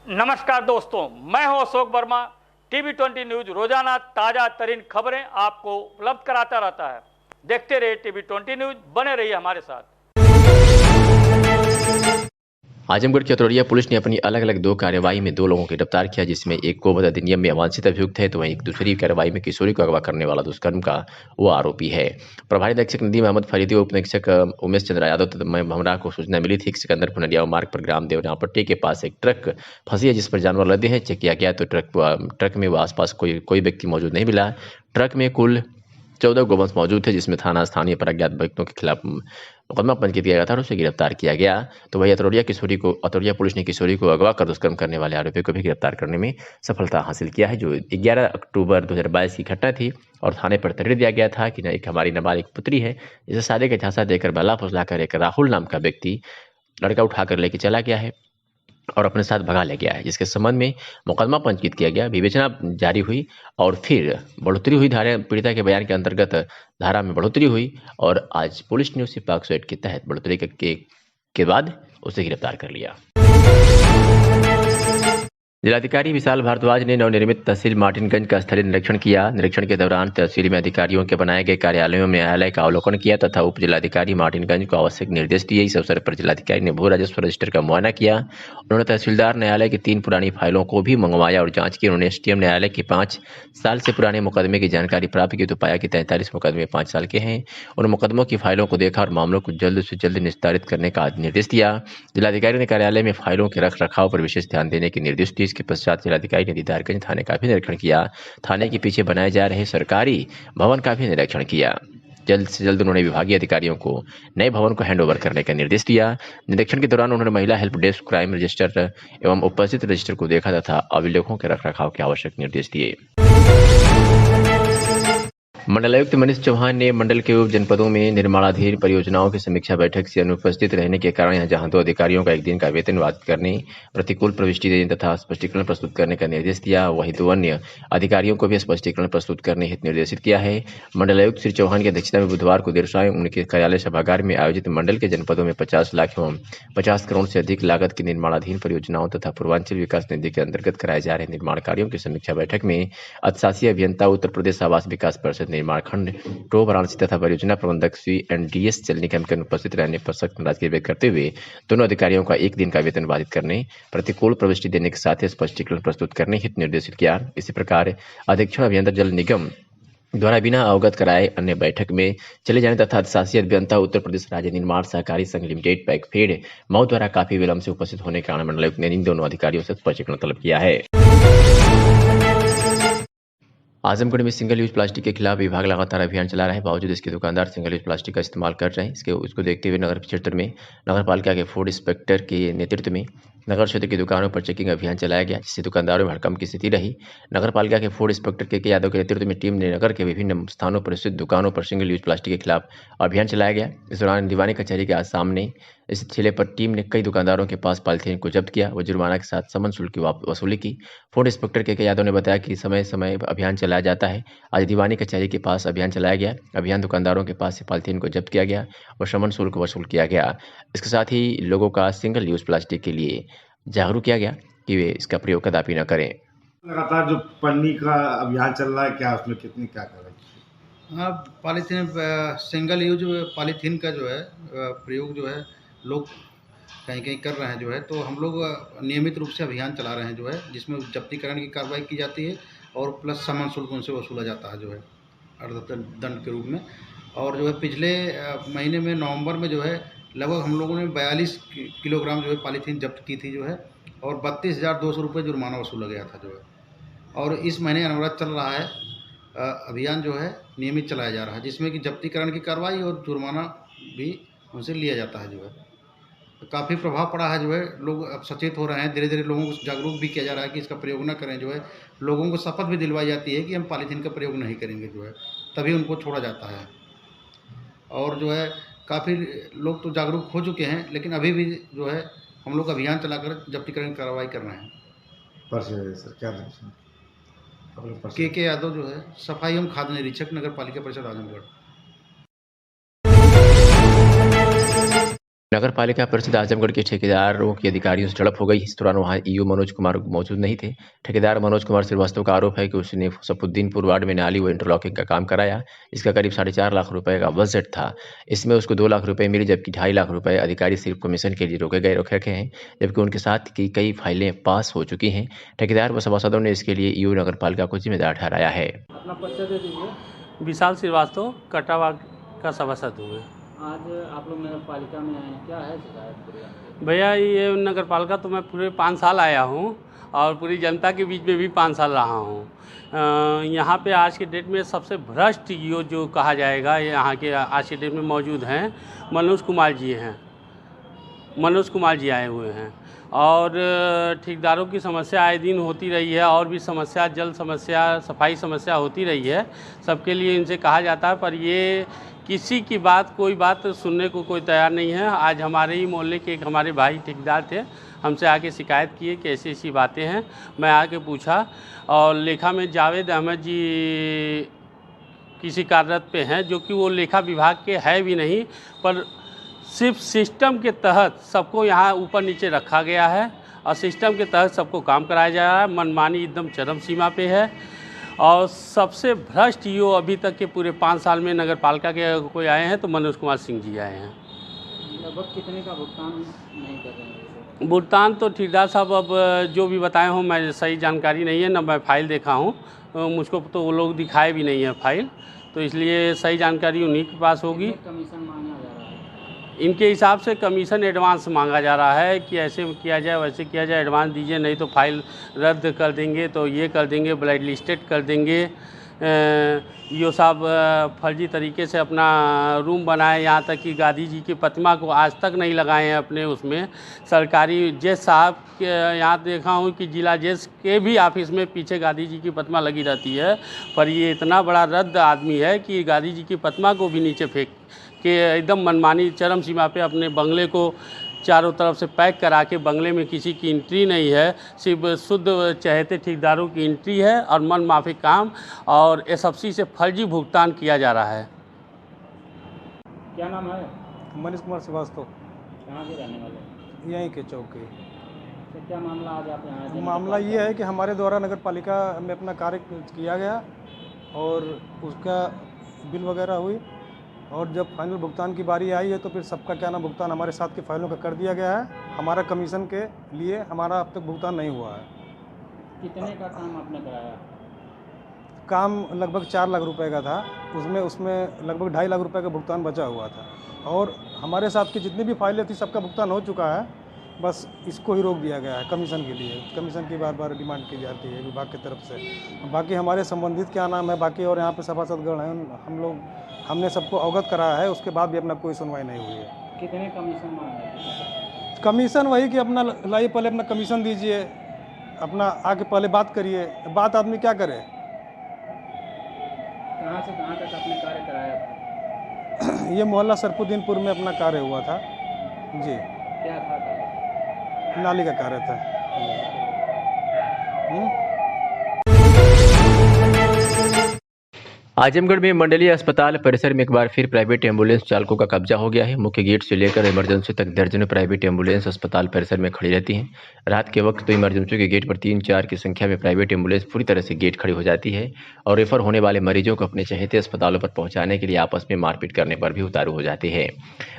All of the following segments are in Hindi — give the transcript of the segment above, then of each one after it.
नमस्कार दोस्तों, मैं हूं अशोक वर्मा। टीवी20 न्यूज रोजाना ताजा तरीन खबरें आपको उपलब्ध कराता रहता है। देखते रहिए टीवी20 न्यूज, बने रहिए हमारे साथ। आजमगढ़ की अतरौलिया पुलिस ने अपनी अलग अलग दो कार्यवाही में दो लोगों को गिरफ्तार किया, जिसमें एक गोवध अधिनियम में अवांछित अभियुक्त है, तो वहीं एक दूसरी कार्रवाई में किशोरी को अगवा करने वाला दुष्कर्म का वो आरोपी है। प्रभारी निरीक्षक नदीम अहमद फरीदी व उप निरीक्षक उमेश चंद्र यादव तथा भमरा को सूचना मिली थी कि सिकंदरपुर नदिया मार्ग पर ग्राम देवनापट्टी के पास एक ट्रक फंसी है, जिस पर जानवर लदे हैं। चेक किया गया तो ट्रक में आसपास कोई व्यक्ति मौजूद नहीं मिला। ट्रक में कुल 14 गोवंश मौजूद थे, जिसमें थाना स्थानीय पर अज्ञात व्यक्तियों के खिलाफ मुकदमा पंजीकृत किया गया था और उसे गिरफ्तार किया गया। तो वही अतरौलिया पुलिस ने किशोरी को अगवा कर दुष्कर्म करने वाले आरोपी को भी गिरफ्तार करने में सफलता हासिल किया है, जो 11 अक्टूबर 2022 की घटना थी। और थाने पर तहरीर दिया गया था कि एक हमारी नाबालिग पुत्री है, जिसे शादी का झांसा देकर बहला फुसलाकर एक राहुल नाम का व्यक्ति लड़का उठाकर लेके चला गया है और अपने साथ भगा ले गया है, जिसके संबंध में मुकदमा पंजीकृत किया गया, विवेचना जारी हुई और फिर बढ़ोतरी हुई। धारा पीड़िता के बयान के अंतर्गत धारा में बढ़ोतरी हुई और आज पुलिस ने उसे पॉक्सो एक्ट के तहत बढ़ोतरी के बाद उसे गिरफ्तार कर लिया। जिलाधिकारी विशाल भारद्वाज ने नवनिर्मित तहसील मार्टिनगंज का स्थलीय निरीक्षण किया। निरीक्षण के दौरान तहसील में अधिकारियों के बनाए गए कार्यालयों में न्यायालय का अवलोकन किया तथा उप जिलाधिकारी मार्टिनगंज को आवश्यक निर्देश दिए। इस अवसर पर जिलाधिकारी ने भू राजस्व रजिस्टर का मुआयना किया। उन्होंने तहसीलदार न्यायालय की 3 पुरानी फाइलों को भी मंगवाया और जांच की। उन्होंने एसडीएम न्यायालय के 5 साल से पुराने मुकदमे की जानकारी प्राप्त की तो पाया कि 43 मुकदमे 5 साल के हैं। उन मुकदमों की फाइलों को देखा और मामलों को जल्द से जल्द निस्तारित करने का निर्देश दिया। जिलाधिकारी ने कार्यालय में फाइलों के रख रखाव पर विशेष ध्यान देने के निर्देश दिए। इसके पश्चात जिलाधिकारी ने दीदारगंज थाने का भी निरीक्षण किया। थाने के पीछे बनाए जा रहे सरकारी भवन का भी निरीक्षण किया। जल्द से जल्द उन्होंने विभागीय अधिकारियों को नए भवन को हैंडओवर करने का निर्देश दिया। निरीक्षण के दौरान उन्होंने महिला हेल्प डेस्क, क्राइम रजिस्टर एवं उपस्थित रजिस्टर को देखा तथा अभिलेखों के रखरखाव के आवश्यक निर्देश दिए। मंडलायुक्त मनीष चौहान ने मंडल के उप जनपदों में निर्माणाधीन परियोजनाओं की समीक्षा बैठक से अनुपस्थित रहने के कारण यहां जहां 2 अधिकारियों का 1 दिन का वेतन बाधित करने, प्रतिकूल प्रविष्टि देने तथा स्पष्टीकरण प्रस्तुत करने का निर्देश दिया। वहीं 2 अन्य अधिकारियों को भी स्पष्टीकरण प्रस्तुत करने हेतु निर्देशित किया है। मंडलायुक्त श्री चौहान की अध्यक्षता में बुधवार को देर शाम उनके कार्यालय सभागार में आयोजित मंडल के जनपदों में 50 लाख एवं 50 करोड़ से अधिक लागत की निर्माणाधीन परियोजनाओं तथा पूर्वांचल विकास निधि के अंतर्गत कराए जा रहे निर्माण कार्यों की समीक्षा बैठक में अधिशासी अभियंता, उत्तर प्रदेश आवास विकास परिषद निर्माण खंड टो वाराणसी तथा परियोजना प्रबंधक CNDS चलनिकम के अनुपस्थित रहने पर सख्त नाराजगी व्यक्त करते हुए दोनों अधिकारियों का 1 दिन का वेतन बाधित करने, प्रतिकूल प्रविष्टि देने के साथ ही स्पष्टीकरण प्रस्तुत करने हेतु निर्देशित किया। इसी प्रकार अधीक्षण अभियंता जल निगम द्वारा बिना अवगत कराए अन्य बैठक में चले जाने तथा अधिशासी अभियंता उत्तर प्रदेश राज्य निर्माण सहकारी संघ लिमिटेड पैकफेड मऊ द्वारा काफी विलंब से उपस्थित होने के कारण मंडलायुक्त ने इन दोनों अधिकारियों से स्पष्टीकरण तलब किया है। आजमगढ़ में सिंगल यूज प्लास्टिक के खिलाफ विभाग लगातार अभियान चला रहा है। बावजूद इसके दुकानदार सिंगल यूज प्लास्टिक का इस्तेमाल कर रहे हैं। उसको देखते हुए नगर क्षेत्र में नगर पालिका के फूड इंस्पेक्टर के नेतृत्व में नगर क्षेत्र की दुकानों पर चेकिंग अभियान चलाया गया, जिससे दुकानदारों में हड़कंप की स्थिति रही। नगर पालिका के फूड इंस्पेक्टर के यादव के नेतृत्व में टीम ने नगर के विभिन्न स्थानों पर स्थित दुकानों पर सिंगल यूज प्लास्टिक के खिलाफ अभियान चलाया गया। इस दौरान दीवानी कचहरी के सामने इस ठेले पर टीम ने कई दुकानदारों के पास पॉलिथीन को जब्त किया व जुर्माना के साथ समन शुल्क की वसूली की। फूड इंस्पेक्टर के यादव ने बताया कि समय समय अभियान चलाया जाता है। आज दीवानी कचहरी के पास अभियान चलाया गया। अभियान दुकानदारों के पास से पॉलिथीन को जब्त किया गया और समन शुल्क वसूल किया गया। इसके साथ ही लोगों का सिंगल यूज प्लास्टिक के लिए जागरूक किया गया कि वे इसका प्रयोग कदापि न करें। लगातार जो पन्नी का अभियान चल रहा है, क्या उसमें कितनी क्या कर रहे हैं? हाँ, पॉलीथीन सिंगल यूज पॉलीथीन का जो है प्रयोग जो है लोग कहीं कहीं कर रहे हैं जो है, तो हम लोग नियमित रूप से अभियान चला रहे हैं जो है, जिसमें जब्तीकरण की कार्रवाई की जाती है और प्लस समन शुल्क उनसे वसूला जाता है जो है दंड के रूप में। और जो है पिछले महीने में नवंबर में जो है लगभग हम लोगों ने 42 किलोग्राम जो है पॉलीथीन जब्त की थी जो है, और 32,200 रुपये जुर्माना वसूला गया था जो है। और इस महीने अनवरत चल रहा है अभियान जो है नियमित चलाया जा रहा है, जिसमें कि जब्तीकरण की कार्रवाई और जुर्माना भी उनसे लिया जाता है जो है। तो काफ़ी प्रभाव पड़ा है जो है, लोग अब सचेत हो रहे हैं, धीरे धीरे लोगों को जागरूक भी किया जा रहा है कि इसका प्रयोग न करें जो है। लोगों को शपथ भी दिलवाई जाती है कि हम पॉलीथीन का प्रयोग नहीं करेंगे जो है, तभी उनको छोड़ा जाता है। और जो है काफ़ी लोग तो जागरूक हो चुके हैं, लेकिन अभी भी जो है हम लोग अभियान चलाकर जब्तीकरण की कार्रवाई कर रहे हैं। सर क्या के यादव जो है सफाई एवं खाद्य निरीक्षक, नगर पालिका परिषद आजमगढ़। नगर पालिका परिषद आजमगढ़ के ठेकेदारों के अधिकारियों से झड़प हो गई। इस दौरान वहां ईओ मनोज कुमार मौजूद नहीं थे। ठेकेदार मनोज कुमार श्रीवास्तव का आरोप है कि उसने सफुद्दीनपुर वार्ड में नाली व इंटरलॉकिंग का काम कराया। इसका करीब 4.5 लाख रुपए का बजट था। इसमें उसको 2 लाख रुपए मिले, जबकि 2.5 लाख रुपए अधिकारी सिर्फ कमीशन के लिए रखे रखे हैं, जबकि उनके साथ की कई फाइलें पास हो चुकी हैं। ठेकेदार व सभासदों ने इसके लिए ईओ नगर पालिका को जिम्मेदार ठहराया है। अपना परिचय दे दीजिए। विशाल श्रीवास्तव कटावा का सभासद हुए। आज आप लोग नगर पालिका में आए हैं, क्या है शिकायत पूरी आपकी? भैया ये नगर पालिका तो मैं पूरे 5 साल आया हूँ और पूरी जनता के बीच में भी 5 साल रहा हूँ। यहाँ पे आज के डेट में सबसे भ्रष्ट ईओ जो कहा जाएगा यहाँ के आज के डेट में मौजूद हैं मनोज कुमार जी हैं। मनोज कुमार जी आए हुए हैं और ठेकेदारों की समस्या आए दिन होती रही है और भी समस्या, जल समस्या, सफाई समस्या होती रही है। सबके लिए इनसे कहा जाता है, पर ये किसी की बात, कोई बात सुनने को कोई तैयार नहीं है। आज हमारे ही मोहल्ले के एक हमारे भाई ठेकेदार थे, हमसे आके शिकायत किए कि ऐसी ऐसी बातें हैं। मैं आके पूछा और लेखा में जावेद अहमद जी किसी कार्यरत पे हैं, जो कि वो लेखा विभाग के है भी नहीं, पर सिर्फ सिस्टम के तहत सबको यहाँ ऊपर नीचे रखा गया है और सिस्टम के तहत सबको काम कराया जा रहा है। मनमानी एकदम चरम सीमा पे है और सबसे भ्रष्ट ईओ अभी तक के पूरे 5 साल में नगर पालिका के कोई आए हैं तो मनोज कुमार सिंह जी आए हैं। लगभग कितने का भुगतान नहीं कर रहे हैं? भुगतान तो ठेकेदार साहब अब जो भी बताए हों, मैं सही जानकारी नहीं है, ना मैं फाइल देखा हूँ, मुझको तो वो लोग दिखाए भी नहीं है फाइल, तो इसलिए सही जानकारी उन्हीं के पास होगी। कमीशन मांगा जा रहा है? इनके हिसाब से कमीशन एडवांस मांगा जा रहा है कि ऐसे किया जाए, वैसे किया जाए, एडवांस दीजिए नहीं तो फाइल रद्द कर देंगे, तो ये कर देंगे, ब्लैक लिस्टेड कर देंगे। ईओ साहब फर्जी तरीके से अपना रूम बनाए, यहाँ तक कि गांधी जी की प्रतिमा को आज तक नहीं लगाए हैं अपने उसमें। सरकारी जज साहब के यहाँ देखा हूँ कि जिला जज के भी ऑफिस में पीछे गांधी जी की प्रतिमा लगी रहती है, पर ये इतना बड़ा रद्द आदमी है कि गांधी जी की प्रतिमा को भी नीचे फेंक के एकदम मनमानी चरम सीमा पे अपने बंगले को चारों तरफ से पैक करा के, बंगले में किसी की एंट्री नहीं है, सिर्फ शुद्ध चहेते ठेकेदारों की एंट्री है और मन माफी काम और एसएफसी से फर्जी भुगतान किया जा रहा है। क्या नाम है? मनीष कुमार श्रीवास्तव, कहाँ के रहने वाले? यहीं के चौक के। तो क्या मामला आज आप यहाँ आए? मामला ये है कि हमारे द्वारा नगर पालिका में अपना कार्य किया गया और उसका बिल वगैरह हुई और जब फाइनल भुगतान की बारी आई है तो फिर सबका क्या नाम भुगतान हमारे साथ की फाइलों का कर दिया गया है। हमारा कमीशन के लिए हमारा अब तक भुगतान नहीं हुआ है। कितने का काम आपने कराया? काम लगभग 4 लाख रुपए का था, उसमें लगभग 2.5 लाख रुपए का भुगतान बचा हुआ था और हमारे साथ की जितनी भी फाइलें थी सबका भुगतान हो चुका है। बस इसको ही रोक दिया गया है कमीशन के लिए। कमीशन की बार बार डिमांड की जाती है विभाग की तरफ से। बाकी हमारे संबंधित क्या नाम है बाकी और यहाँ पे सभासदगण हैं, हमने सबको अवगत कराया है, उसके बाद भी अपना कोई सुनवाई नहीं हुई है। कितने कमीशन मांगे? कमीशन वही कि अपना लाइए, पहले अपना कमीशन दीजिए, अपना आके पहले बात करिए। बात आदमी क्या करे? कहाँ से कहाँ तक आपने कार्य कराया था? ये मोहल्ला सरफुद्दीनपुर में अपना कार्य हुआ था जी। क्या था कार्य? नाली का कार्य था। आजमगढ़ में मंडलीय अस्पताल परिसर में एक बार फिर प्राइवेट एम्बुलेंस चालकों का कब्जा हो गया है। मुख्य गेट से लेकर इमरजेंसी तक दर्जनों प्राइवेट एम्बुलेंस अस्पताल परिसर में खड़ी रहती हैं। रात के वक्त तो इमरजेंसी के गेट पर 3-4 की संख्या में प्राइवेट एम्बुलेंस पूरी तरह से गेट खड़ी हो जाती है और रेफर होने वाले मरीजों को अपने चहेते अस्पतालों पर पहुंचाने के लिए आपस में मारपीट करने पर भी उतारू हो जाती है।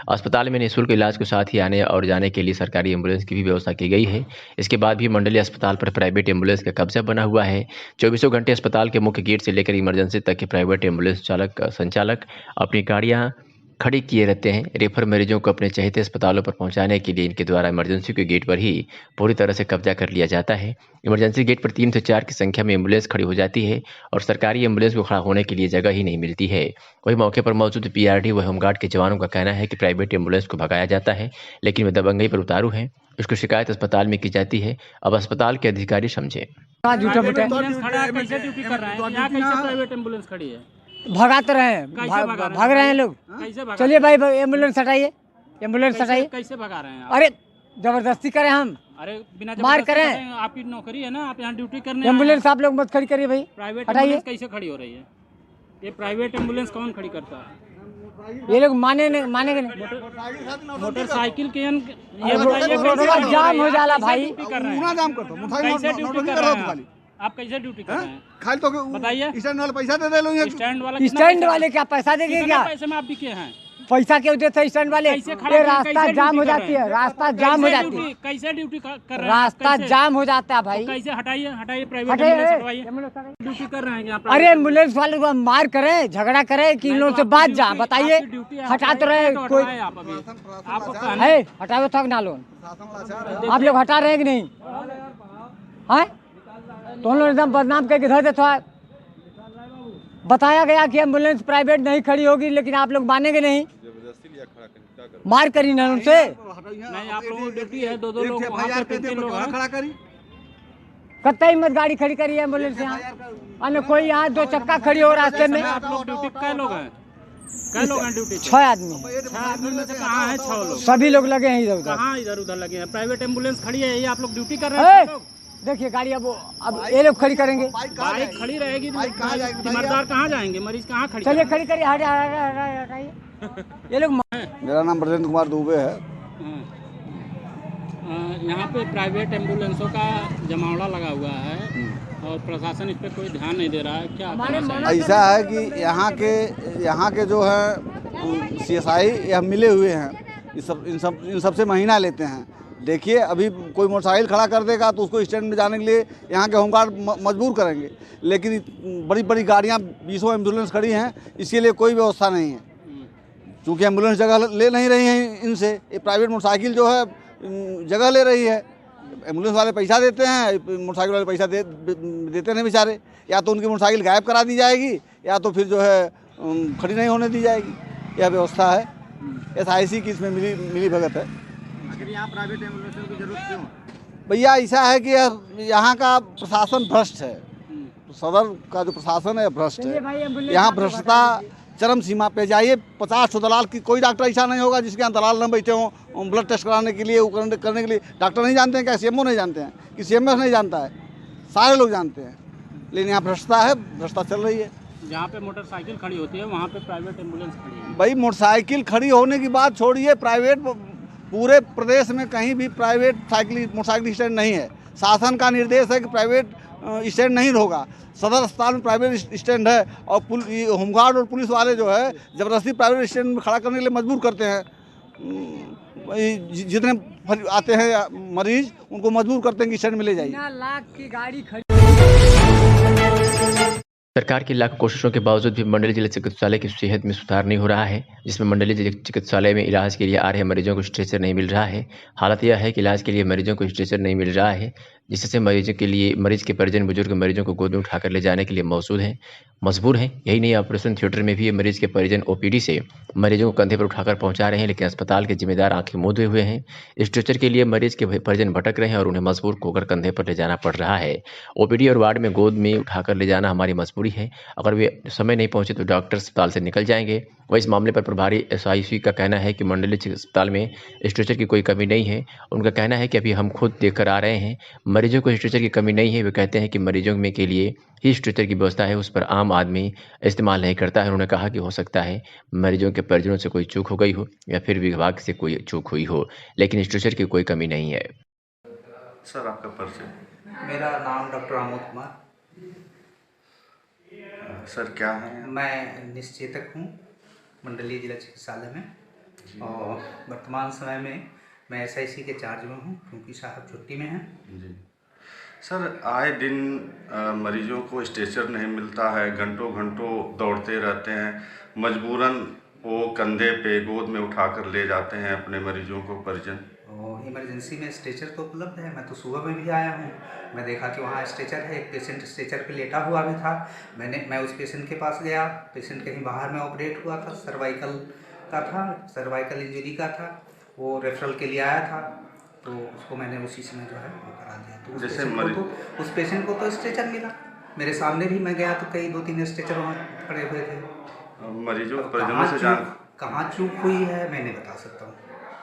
अस्पताल में निःशुल्क इलाज के साथ ही आने और जाने के लिए सरकारी एम्बुलेंस की भी व्यवस्था की गई है। इसके बाद भी मंडलीय अस्पताल पर प्राइवेट एम्बुलेंस का कब्जा बना हुआ है। 24 घंटे अस्पताल के मुख्य गेट से लेकर इमरजेंसी तक के प्राइवेट एम्बुलेंस संचालक अपनी गाड़ियां खड़ी किए रहते हैं। रेफर मरीजों को अपने चहेते अस्पतालों पर पहुंचाने के लिए इनके द्वारा इमरजेंसी के गेट पर ही पूरी तरह से कब्जा कर लिया जाता है। इमरजेंसी गेट पर 3 से 4 की संख्या में एम्बुलेंस खड़ी हो जाती है और सरकारी एम्बुलेंस को खड़ा होने के लिए जगह ही नहीं मिलती है। वही मौके पर मौजूद पीआरडी व होमगार्ड के जवानों का कहना है कि प्राइवेट एम्बुलेंस को भगाया जाता है, लेकिन वे दबंगई पर उतारू हैं। उसकी शिकायत अस्पताल में की जाती है। अब अस्पताल के अधिकारी समझे। भगाते रहे हैं, भाग रहे हैं लोग। चलिए भाई एम्बुलेंस हटाइए, एम्बुलेंस हटाइए। कैसे भगा रहे हैं? अरे जबरदस्ती करें हम? अरे बिना मार करें? आपकी नौकरी है ना, आप यहाँ ड्यूटी करने। एम्बुलेंस आप लोग मत खड़ी करिए भाई, प्राइवेट हटाइए। कैसे खड़ी हो रही है? ये प्राइवेट एम्बुलेंस कौन खड़ी करता है? ये लोग मानेंगे नहीं। मोटरसाइकिल के ये बताइए रोडवा जाम हो जाला भाई। जाम कर दो, कैसे ड्यूटी कर रहे हैं आप कैसे ड्यूटी कर रहे हैं खाली तो बताइए। स्टैंड वाले पैसा दे लोगे। स्टैंड वाले क्या पैसा देंगे क्या? पैसे में आप बिके हैं? पैसा क्यों देते हैं स्टैंड वाले? कैसे खड़ा ये कर- रास्ता कैसे जाम हो ड्यूटी कर जाती रहे है, हैं? रास्ता जाम हो जाती है, कैसे ड्यूटी कर रहे हैं? रास्ता कैसे? जाम हो जाता है भाई। कैसे हटाइए प्राइवेट हटाइए, एम्बुलेंस हटवाइए। ड्यूटी कर रहे हैं यहाँ अरे एम्बुलेंस वाले को मार करे, झगड़ा करे कि इन लोगों से बात जा बताइए। हटा तो रहे कोई आपको है, हटाओ तक ना लो। आप लोग हटा रहे हैं कि नहीं? है तो उन लोग एकदम बदनाम करके धर देते हैं। बताया गया कि एम्बुलेंस प्राइवेट नहीं खड़ी होगी, लेकिन आप लोग मानेंगे नहीं, मार करी ना उनसे। नहीं आप लोगों की ड्यूटी है, दो लोग वहाँ पे 3 लोग हैं। खड़ा करी कत्ता हिम्मत गाड़ी खड़ी करी है एम्बुलेंस यहाँ, अन्य कोई यहाँ 2 चक्का खड़ी हो रास्ते में। आप लोग ड्यूटी कै लोग हैं? कै लोग हैं ड्यूटी? 6 आदमी हैं। 6 आदमी में से कहाँ है 6 लोग? सभी लोग लगे हैं इधर उधर। कहाँ इधर उधर लगे हैं? प्राइवेट एम्बुलेंस खड़ी है, यही आप लोग ड्यूटी कर रहे हैं? ए, देखिए गाड़ी अब ये लोग खड़ी करेंगे। बाइक खड़ी रहेगी, तीमारदार कहाँ जाएंगे? मरीज कहाँ खड़ी? चलिए खड़ी करिए, हटाइए। ये लोग मेरा नाम ब्रजेंद्र कुमार दुबे है। यहाँ पे प्राइवेट एम्बुलेंसों का जमावड़ा लगा हुआ है और प्रशासन इस पे कोई ध्यान नहीं दे रहा है। क्या ऐसा है कि यहाँ के जो है CSI यह मिले हुए हैं, इन सब से महीना लेते हैं। देखिए अभी कोई मोटरसाइकिल खड़ा कर देगा तो उसको स्टैंड में जाने के लिए यहाँ के होमगार्ड मजबूर करेंगे, लेकिन बड़ी बड़ी गाड़ियाँ 20 एम्बुलेंस खड़ी हैं, इसके लिए कोई व्यवस्था नहीं है। क्योंकि एम्बुलेंस जगह ले नहीं रही हैं इनसे, ये प्राइवेट मोटरसाइकिल जो है जगह ले रही है। एम्बुलेंस वाले पैसा देते हैं, मोटरसाइकिल वाले पैसा देते नहीं बेचारे। या तो उनकी मोटरसाइकिल गायब करा दी जाएगी या तो फिर जो है खड़ी नहीं होने दी जाएगी। यह व्यवस्था है, SIC की इसमें मिली भगत है। यहाँ प्राइवेट एम्बुलेंस की जरूरत क्यों? भैया ऐसा है कि यहाँ का प्रशासन भ्रष्ट है, सदर का जो प्रशासन है भ्रष्ट है। यहाँ भ्रष्टता चरम सीमा पे। जाइए 50 दलाल की, कोई डॉक्टर ऐसा नहीं होगा जिसके यहाँ दलाल न बैठे हों ब्लड टेस्ट कराने के लिए, करने के लिए। डॉक्टर नहीं जानते हैं क्या? CMO नहीं जानते हैं कि CMS नहीं जानता है? सारे लोग जानते हैं, लेकिन यहाँ भ्रष्टता है, भ्रष्टता चल रही है। जहाँ पे मोटरसाइकिल खड़ी होती है वहाँ पे प्राइवेट एम्बुलेंस खड़ी है। भाई मोटरसाइकिल खड़ी होने की बात छोड़िए, प्राइवेट पूरे प्रदेश में कहीं भी प्राइवेट मोटरसाइकिल स्टैंड नहीं है। शासन का निर्देश है कि प्राइवेट स्टैंड नहीं होगा। सदर अस्पताल में प्राइवेट स्टैंड है और होमगार्ड और पुलिस वाले जो है ज़बरदस्ती प्राइवेट स्टैंड में खड़ा करने के लिए मजबूर करते हैं। जितने आते हैं मरीज उनको मजबूर करते हैं कि स्टैंड में ले जाइए। लाख की गाड़ी खड़ी। सरकार की लाखों कोशिशों के बावजूद भी मंडली जिला चिकित्सालय की सेहत में सुधार नहीं हो रहा है, जिसमें मंडली जिला चिकित्सालय में इलाज के लिए आ रहे मरीजों को स्ट्रेचर नहीं मिल रहा है। हालत यह है कि इलाज के लिए मरीजों को स्ट्रेचर नहीं मिल रहा है, जिससे मरीज के परिजन बुजुर्ग मरीजों को गोद में उठाकर ले जाने के लिए मजबूर हैं। यही नहीं, ऑपरेशन थिएटर में भी मरीज के परिजन OPD से मरीजों को कंधे पर उठाकर पहुंचा रहे हैं, लेकिन अस्पताल के जिम्मेदार आंखें मूंदे हुए हैं। स्ट्रेचर के लिए मरीज के परिजन भटक रहे हैं और उन्हें मजबूर होकर कंधे पर ले जाना पड़ रहा है। OPD और वार्ड में गोद में उठाकर ले जाना हमारी मजबूरी है। अगर वे समय नहीं पहुंचे तो डॉक्टर अस्पताल से निकल जाएंगे। वह इस मामले पर प्रभारी SIC का कहना है कि मंडली अस्पताल में स्ट्रेचर की कोई कमी नहीं है। उनका कहना है कि अभी हम खुद देखकर आ रहे हैं, मरीजों को स्ट्रेचर की कमी नहीं है। वे कहते हैं कि मरीजों में के लिए ही स्ट्रेचर की व्यवस्था है, उस पर आम आदमी इस्तेमाल नहीं करता है। उन्होंने कहा कि हो सकता है मरीजों के परिजनों से कोई चूक हो गई हो या फिर विभाग से कोई चूक हुई हो, लेकिन स्ट्रेचर की कोई कमी नहीं है। सर आपका परिचय? मेरा नाम डॉक्टर आमोद कुमार। सर क्या है? मैं निश्चेतक हूँ मंडलीय जिला चिकित्सालय में और वर्तमान समय में मैं SIC के चार्ज में हूँ क्योंकि साहब छुट्टी में हैं। जी सर, आए दिन मरीजों को स्ट्रेचर नहीं मिलता है, घंटों घंटों दौड़ते रहते हैं, मजबूरन वो कंधे पे गोद में उठाकर ले जाते हैं अपने मरीजों को परिजन। इमरजेंसी में स्ट्रेचर तो उपलब्ध है। मैं तो सुबह में भी आया हूँ, मैं देखा कि वहाँ स्ट्रेचर है, एक पेशेंट स्ट्रेचर पे लेटा हुआ भी था। मैं उस पेशेंट के पास गया। पेशेंट कहीं बाहर में ऑपरेट हुआ था, सर्वाइकल का था, सर्वाइकल इंजरी का था। वो रेफरल के लिए आया था तो उसको मैंने उसी समय जो है वो करा दिया। तो उस पेशेंट को तो स्ट्रेचर मिला। मेरे सामने भी मैं गया तो कई 2-3 स्ट्रेचर वहाँ खड़े हुए थे। मरीजों परिजनों से जान कहाँ चूक हुई है मैं नहीं बता सकता हूँ।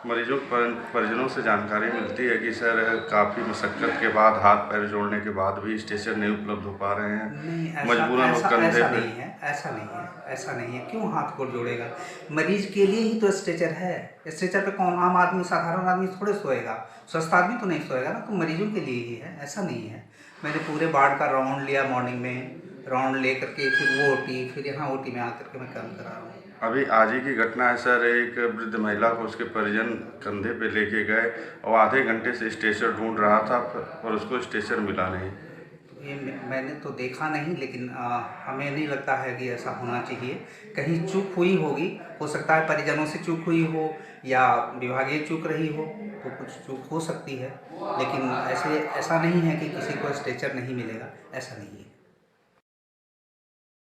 मरीजों के परिजनों से जानकारी मिलती है कि सर काफ़ी मशक्क़त के बाद हाथ पैर जोड़ने के बाद भी स्टेचर नहीं उपलब्ध हो पा रहे हैं। नहीं, मजबूरन वो कंधे ऐसा पे नहीं है, ऐसा नहीं है, ऐसा नहीं है। क्यों हाथ को जोड़ेगा? मरीज के लिए ही तो स्ट्रेचर है। स्ट्रेचर पे कौन आम आदमी, साधारण आदमी थोड़े सोएगा, स्वस्थ आदमी तो नहीं सोएगा ना, तो मरीजों के लिए ही है, ऐसा नहीं है। मैंने पूरे वार्ड का राउंड लिया, मॉर्निंग में राउंड ले करके फिर वो ओटी, फिर यहाँ ओटी में आकर के मैं काम करा रहा हूँ। अभी आज ही की घटना है सर, एक वृद्ध महिला को उसके परिजन कंधे पे लेके गए और आधे घंटे से स्ट्रेचर ढूंढ रहा था पर उसको स्ट्रेचर मिला नहीं। ये मैंने तो देखा नहीं, लेकिन हमें नहीं लगता है कि ऐसा होना चाहिए। कहीं चूक हुई होगी, हो सकता है परिजनों से चूक हुई हो या विभागीय चूक रही हो, तो कुछ चूक हो सकती है, लेकिन ऐसा नहीं है कि किसी को स्ट्रेचर नहीं मिलेगा, ऐसा नहीं है।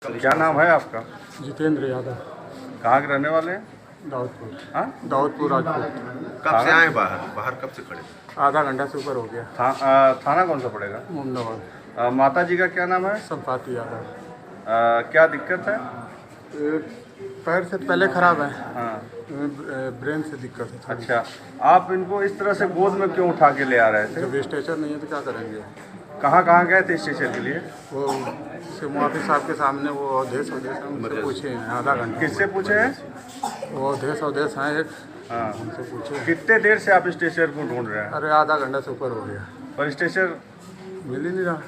क्या नाम है आपका? जितेंद्र यादव। कहाँ के रहने वाले हैं? दाऊदपुर। हाँ, दाऊदपुर राजपूत। कब से आए बाहर कब से खड़े? आधा घंटा से ऊपर हो गया। थाना कौन सा पड़ेगा? मोमदाबाद। माता जी का क्या नाम है? संपाति यादव। क्या दिक्कत है? पैर से पहले खराब है। हाँ, ब्रेन से दिक्कत है। अच्छा, आप इनको इस तरह से गोद में क्यों उठा के ले आ रहे थे? जब स्ट्रेचर नहीं है तो क्या करेंगे? कहाँ गए थे स्टेचर के लिए? वो मुआफी साहब के सामने वो अवधेश उनसे पूछे हैं आधा घंटा। किससे पूछे हैं? वो अवधेश हैं एक। हाँ, उनसे पूछे। कितने देर से आप स्टेचर को ढूंढ रहे हैं? अरे आधा घंटा से ऊपर हो गया, पर स्टेचर मिल ही नहीं रहा।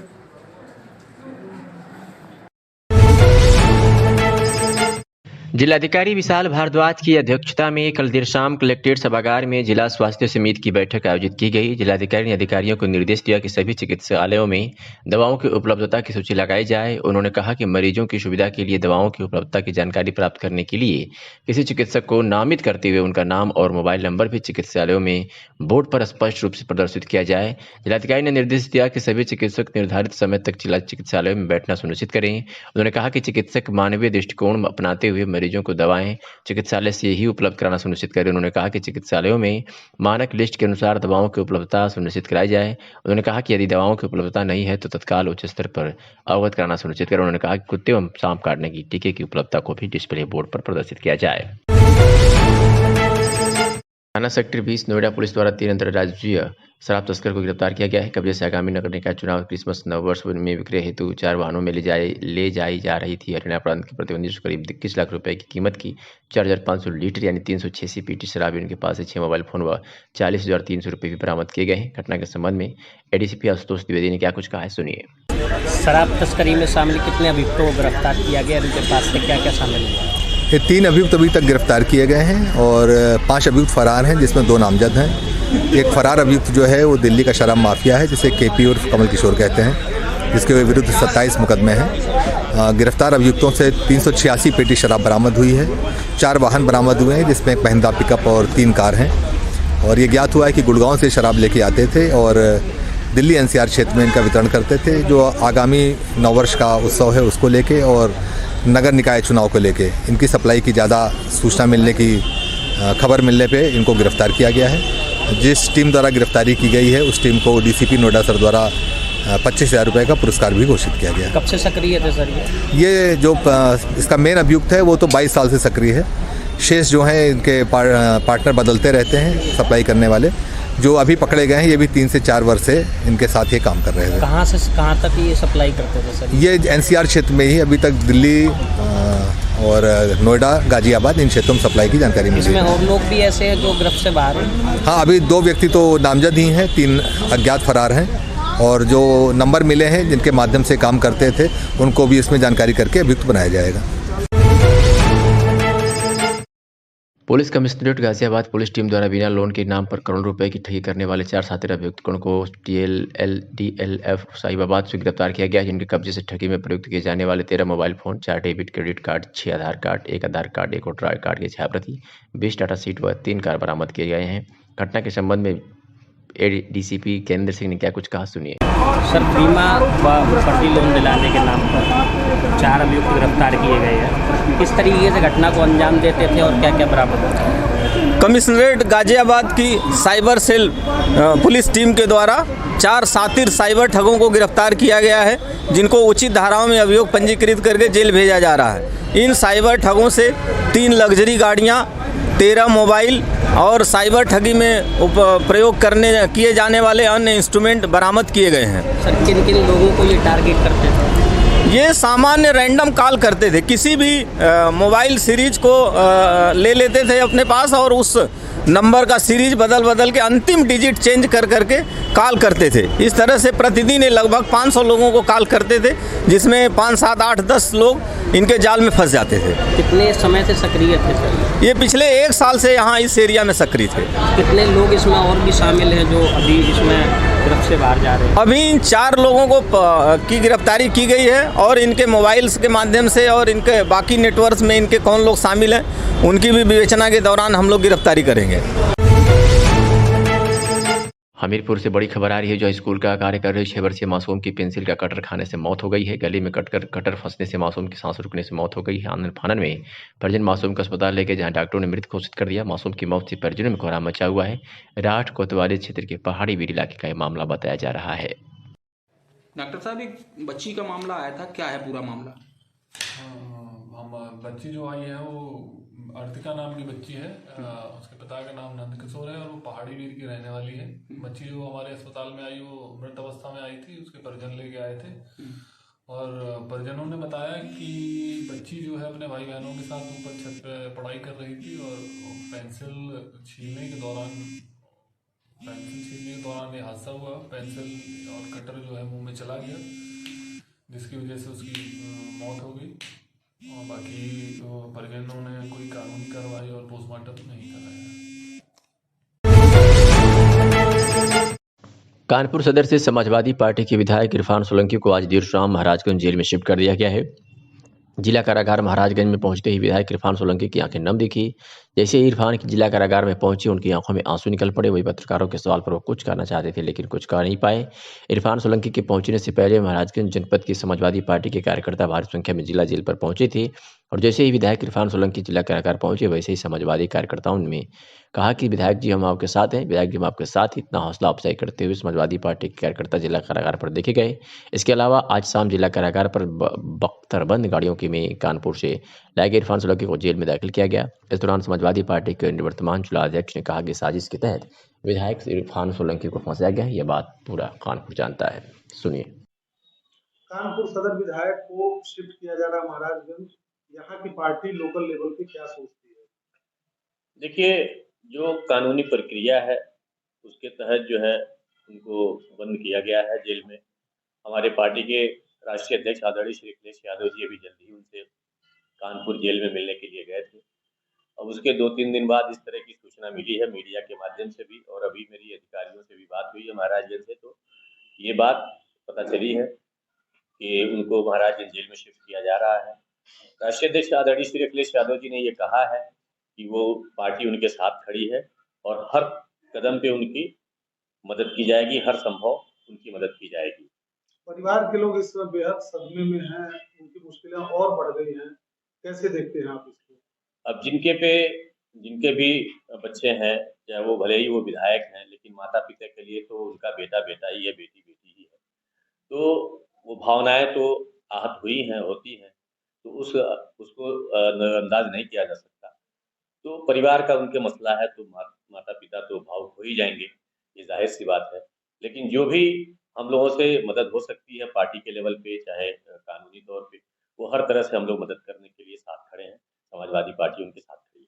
जिलाधिकारी विशाल भारद्वाज की अध्यक्षता में कल देर शाम कलेक्ट्रेट सभागार में जिला स्वास्थ्य समिति की बैठक आयोजित की गई। जिलाधिकारी ने अधिकारियों को निर्देश दिया कि सभी चिकित्सालयों में दवाओं की उपलब्धता की सूची लगाई जाए। उन्होंने कहा कि मरीजों की सुविधा के लिए दवाओं की उपलब्धता की जानकारी प्राप्त करने के लिए किसी चिकित्सक को नामित करते हुए उनका नाम और मोबाइल नंबर भी चिकित्सालयों में बोर्ड पर स्पष्ट रूप से प्रदर्शित किया जाए। जिलाधिकारी ने निर्देश दिया कि सभी चिकित्सक निर्धारित समय तक जिला चिकित्सालयों में बैठना सुनिश्चित करें। उन्होंने कहा कि चिकित्सक मानवीय दृष्टिकोण अपनाते हुए मरीजों को दवाएं चिकित्सालय से ही उपलब्ध कराना सुनिश्चित करें। उन्होंने कहा कि चिकित्सालयों में मानक लिस्ट के अनुसार दवाओं की उपलब्धता सुनिश्चित कराई जाए। उन्होंने कहा कि यदि दवाओं की उपलब्धता नहीं है तो तत्काल उच्च स्तर पर अवगत कराना सुनिश्चित करें। उन्होंने कहा कि कुत्ते एवं सांप काटने की टीके की उपलब्धता को भी डिस्प्ले बोर्ड पर प्रदर्शित किया जाए। थाना सेक्टर 20 नोएडा पुलिस द्वारा 3 अंतर्राज्यीय शराब तस्कर को गिरफ्तार किया गया है। कब्जे से आगामी नगर निकाय चुनाव क्रिसमस नववर्ष में विक्रय हेतु 4 वाहनों में ले जाई जा रही थी। हरियाणा प्रांत के प्रतिबंधित से करीब 21 लाख रुपए की कीमत की 4,500 लीटर यानी 386 पीटी शराब, इनके पास से 6 मोबाइल फोन व 40,300 रुपये भी बरामद किए गए हैं। घटना के संबंध में एडीसीपी आशुतोष द्विवेदी ने क्या कुछ कहा है, सुनिए। शराब तस्करी में शामिल कितने अभियुक्तों को गिरफ्तार किया गया, उनके पास से क्या क्या शामिल हुआ? ये 3 अभियुक्त अभी तक गिरफ्तार किए गए हैं और 5 अभियुक्त फरार हैं, जिसमें 2 नामजद हैं। एक फरार अभियुक्त जो है वो दिल्ली का शराब माफिया है, जिसे केपी उर्फ कमल किशोर कहते हैं, जिसके विरुद्ध 27 मुकदमे हैं। गिरफ्तार अभियुक्तों से 386 पेटी शराब बरामद हुई है। 4 वाहन बरामद हुए हैं, जिसमें एक महिंद्रा पिकअप और 3 कार हैं। और ये ज्ञात हुआ है कि गुड़गांव से शराब लेके आते थे और दिल्ली एनसीआर क्षेत्र में इनका वितरण करते थे। जो आगामी नववर्ष का उत्सव है उसको लेके और नगर निकाय चुनाव को लेके इनकी सप्लाई की ज़्यादा सूचना मिलने की खबर मिलने पे इनको गिरफ्तार किया गया है। जिस टीम द्वारा गिरफ्तारी की गई है उस टीम को डीसीपी नोएडा सर द्वारा 25,000 रुपये का पुरस्कार भी घोषित किया गया है। कब से सक्रिय थे सर ये जो इसका मेन अभियुक्त है वो तो 22 साल से सक्रिय है। शेष जो हैं इनके पार्टनर बदलते रहते हैं सप्लाई करने वाले। जो अभी पकड़े गए हैं ये भी 3 से 4 वर्ष से इनके साथ ये काम कर रहे थे। कहाँ से कहाँ तक ये सप्लाई करते थे सर? ये एनसीआर क्षेत्र में ही अभी तक दिल्ली और नोएडा, गाजियाबाद इन क्षेत्रों में सप्लाई की जानकारी मिली है। इसमें और लोग भी ऐसे हैं जो गिरफ्त से बाहर हैं? हाँ, अभी 2 व्यक्ति तो नामजद ही हैं, 3 अज्ञात फरार हैं और जो नंबर मिले हैं जिनके माध्यम से काम करते थे उनको भी इसमें जानकारी करके अभियुक्त बनाया जाएगा। Police commissionerate Ghaziabad police team द्वारा बिना लोन के नाम पर करोड़ों रुपए की ठगी करने वाले 4 शातिर अभियुक्तों को TLLDLF साहिबाबाद से गिरफ्तार किया गया, जिनके कब्जे से ठगी में प्रयुक्त किए जाने वाले 13 mobile phone, 4 debit credit card, 6 आधार कार्ड, 1 आधार कार्ड, 1 वोटर कार्ड की छायाप्रति, 20 टाटा सीट व 3 कार बरामद किए गए हैं। घटना के संबंध में एडीसीपी केंद्र सिंह ने क्या कुछ कहा, सुनिए। सर, बीमा व फर्जी लोन दिलाने के नाम पर 4 अभियुक्त गिरफ्तार किए गए हैं। किस तरीके से घटना को अंजाम देते थे और क्या क्या बरामद हुआ? कमिश्नरेट गाजियाबाद की साइबर सेल पुलिस टीम के द्वारा 4 शातिर साइबर ठगों को गिरफ्तार किया गया है, जिनको उचित धाराओं में अभियोग पंजीकृत करके जेल भेजा जा रहा है। इन साइबर ठगों से 3 लग्जरी गाड़ियाँ, 13 मोबाइल और साइबर ठगी में प्रयोग किए जाने वाले अन्य इंस्ट्रूमेंट बरामद किए गए हैं। सर किन किन लोगों को ये टारगेट करते थे? ये सामान्य रैंडम कॉल करते थे, किसी भी मोबाइल सीरीज को ले लेते थे अपने पास और उस नंबर का सीरीज बदल के अंतिम डिजिट चेंज करके कॉल करते थे। इस तरह से प्रतिदिन ये लगभग 500 लोगों को कॉल करते थे, जिसमें 5, 7, 8, 10 लोग इनके जाल में फंस जाते थे। कितने समय से सक्रिय थे सर? ये पिछले 1 साल से यहाँ इस एरिया में सक्रिय थे। कितने लोग इसमें और भी शामिल हैं जो अभी इसमें गिरफ्त से बाहर जा रहे हैं? अभी इन 4 लोगों को की गिरफ्तारी की गई है और इनके मोबाइल्स के माध्यम से और इनके बाकी नेटवर्क्स में इनके कौन लोग शामिल हैं उनकी भी विवेचना के दौरान हम लोग गिरफ्तारी करेंगे। हमीरपुर से बड़ी खबर आ रही है। जो स्कूल का कार्य कर रहे 6 वर्षीय मासूम की पेंसिल का कटर खाने से मौत हो गई है। गले में कटर फंसने से मासूम की सांस रुकने से मौत हो गई है। आनंद फानन में परिजन मासूम को अस्पताल ले गए, जहां डॉक्टरों ने मृत घोषित कर दिया। मासूम की मौत से परिजनों में कोहराम मचा हुआ है। राठ कोतवाली क्षेत्र के पहाड़ी वीर इलाके का यह मामला बताया जा रहा है। डॉक्टर साहब, एक बच्ची का मामला आया था, क्या है पूरा मामला? हम बच्ची जो आई है वो अर्तिका नाम की बच्ची है। उसके पिता का नाम नंद किशोर है और वो पहाड़ी वीर की रहने वाली है। बच्ची जो हमारे अस्पताल में आई वो मृत अवस्था में आई थी। उसके परिजन लेके आए थे और परिजनों ने बताया कि बच्ची जो है अपने भाई बहनों के साथ ऊपर छत पे पढ़ाई कर रही थी और पेंसिल छीलने के दौरान ये हादसा हुआ। पेंसिल और कटर जो है मुंह में चला गया, जिसकी वजह से उसकी मौत हो गई। और बाकी परिजनों ने कोई कानूनी कार्रवाई और पोस्टमार्टम नहीं कराया। कानपुर सदर से समाजवादी पार्टी के विधायक इरफान सोलंकी को आज देर शाम महाराजगंज जेल में शिफ्ट कर दिया गया है। जिला कारागार महाराजगंज में पहुंचते ही विधायक इरफान सोलंकी की आंखें नम दिखी। जैसे ही इरफान की जिला कारागार में पहुंचे, उनकी आंखों में आंसू निकल पड़े। वही पत्रकारों के सवाल पर वो कुछ कहना चाहते थे, लेकिन कुछ कह नहीं पाए। इरफान सोलंकी के पहुंचने से पहले महाराजगंज जनपद की समाजवादी पार्टी के कार्यकर्ता भारी संख्या में जिला जेल पर पहुंचे थे और जैसे ही विधायक इरफान सोलंकी जिला कारागार पहुंचे, वैसे ही समाजवादी कार्यकर्ताओं ने कहा कि विधायक जी हम आपके साथ हैं, विधायक जी हम आपके साथ। इतना हौसला अफजाई करते हुए समाजवादी पार्टी के कार्यकर्ता जिला कारागार पर देखे गए। इसके अलावा आज शाम जिला कारागार पर बख्तरबंद गाड़ियों की में कानपुर से लाए गए इरफान सोलंकी को जेल में दाखिल किया गया। इस दौरान समाजवादी पार्टी के निवर्तमान जिला अध्यक्ष ने कहा कि साजिश के तहत विधायक इरफान सोलंकी को फंसाया गया है। यह बात पूरा कानपुर जानता है। सुनिए। कानपुर सदर विधायक को शिफ्ट किया जा रहा महाराजगंज, यहाँ की पार्टी लोकल लेवल पे क्या सोचती है? देखिए, जो कानूनी प्रक्रिया है उसके तहत जो है उनको बंद किया गया है जेल में। हमारे पार्टी के राष्ट्रीय अध्यक्ष आदरणीय श्री अखिलेश यादव जी अभी जल्दी ही उनसे कानपुर जेल में मिलने के लिए गए थे। अब उसके 2-3 दिन बाद इस तरह की सूचना मिली है मीडिया के माध्यम से भी, और अभी मेरी अधिकारियों से भी बात हुई है महाराजगंज से, तो ये बात पता चली है कि उनको महाराजगंज जेल में शिफ्ट किया जा रहा है। राष्ट्रीय अध्यक्ष आदरणीय श्री अखिलेश यादव जी ने ये कहा है कि वो पार्टी उनके साथ खड़ी है और हर कदम पे उनकी मदद की जाएगी, हर संभव उनकी मदद की जाएगी। परिवार के लोग इस समय बेहद सदमे में हैं, उनकी मुश्किलें और बढ़ गई हैं, कैसे देखते हैं आप इसको? अब जिनके भी बच्चे हैं, चाहे वो भले ही वो विधायक हैं, लेकिन माता पिता के लिए तो उनका बेटा बेटा ही है, बेटी बेटी ही है, तो वो भावनाएं तो आहत हुई हैं, होती हैं, तो उसको नजरअंदाज नहीं किया जा सकता। तो परिवार का उनके मसला है, तो माता पिता तो भावुक हो ही जाएंगे, ये जाहिर सी बात है। लेकिन जो भी हम लोगों से मदद हो सकती है पार्टी के लेवल पे, चाहे कानूनी तौर पे, वो हर तरह से हम लोग मदद करने के लिए साथ खड़े हैं। समाजवादी पार्टी उनके साथ खड़ी है।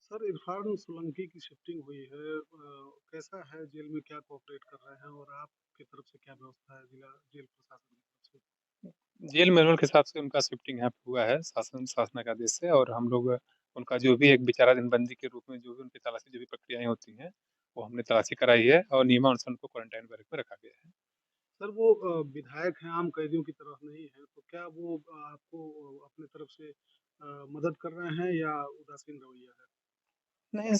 सर, इरफान सोलंकी की शिफ्टिंग हुई है, कैसा है जेल में, क्या कोऑपरेट कर रहे हैं और आपकी तरफ से क्या व्यवस्था है जिला जेल प्रशासन की तरफ से? जेल मैनुअल के हिसाब से उनका शिफ्टिंग यहाँ पे हुआ है शासनिक आदेश से, और हम लोग उनका जो भी एक विचाराधीन बंदी के रूप में जो भी उनकी तलाशी जो भी प्रक्रियाएं होती हैं वो हमने तलाशी कराई है और नियमानुसार उनको क्वारंटाइन बैरक में रखा गया है। सर, वो विधायक हैं, आम कैदियों की तरफ नहीं है, तो क्या वो आपको अपने तरफ से मदद कर रहे हैं या उदासीन रवैया है? नहीं,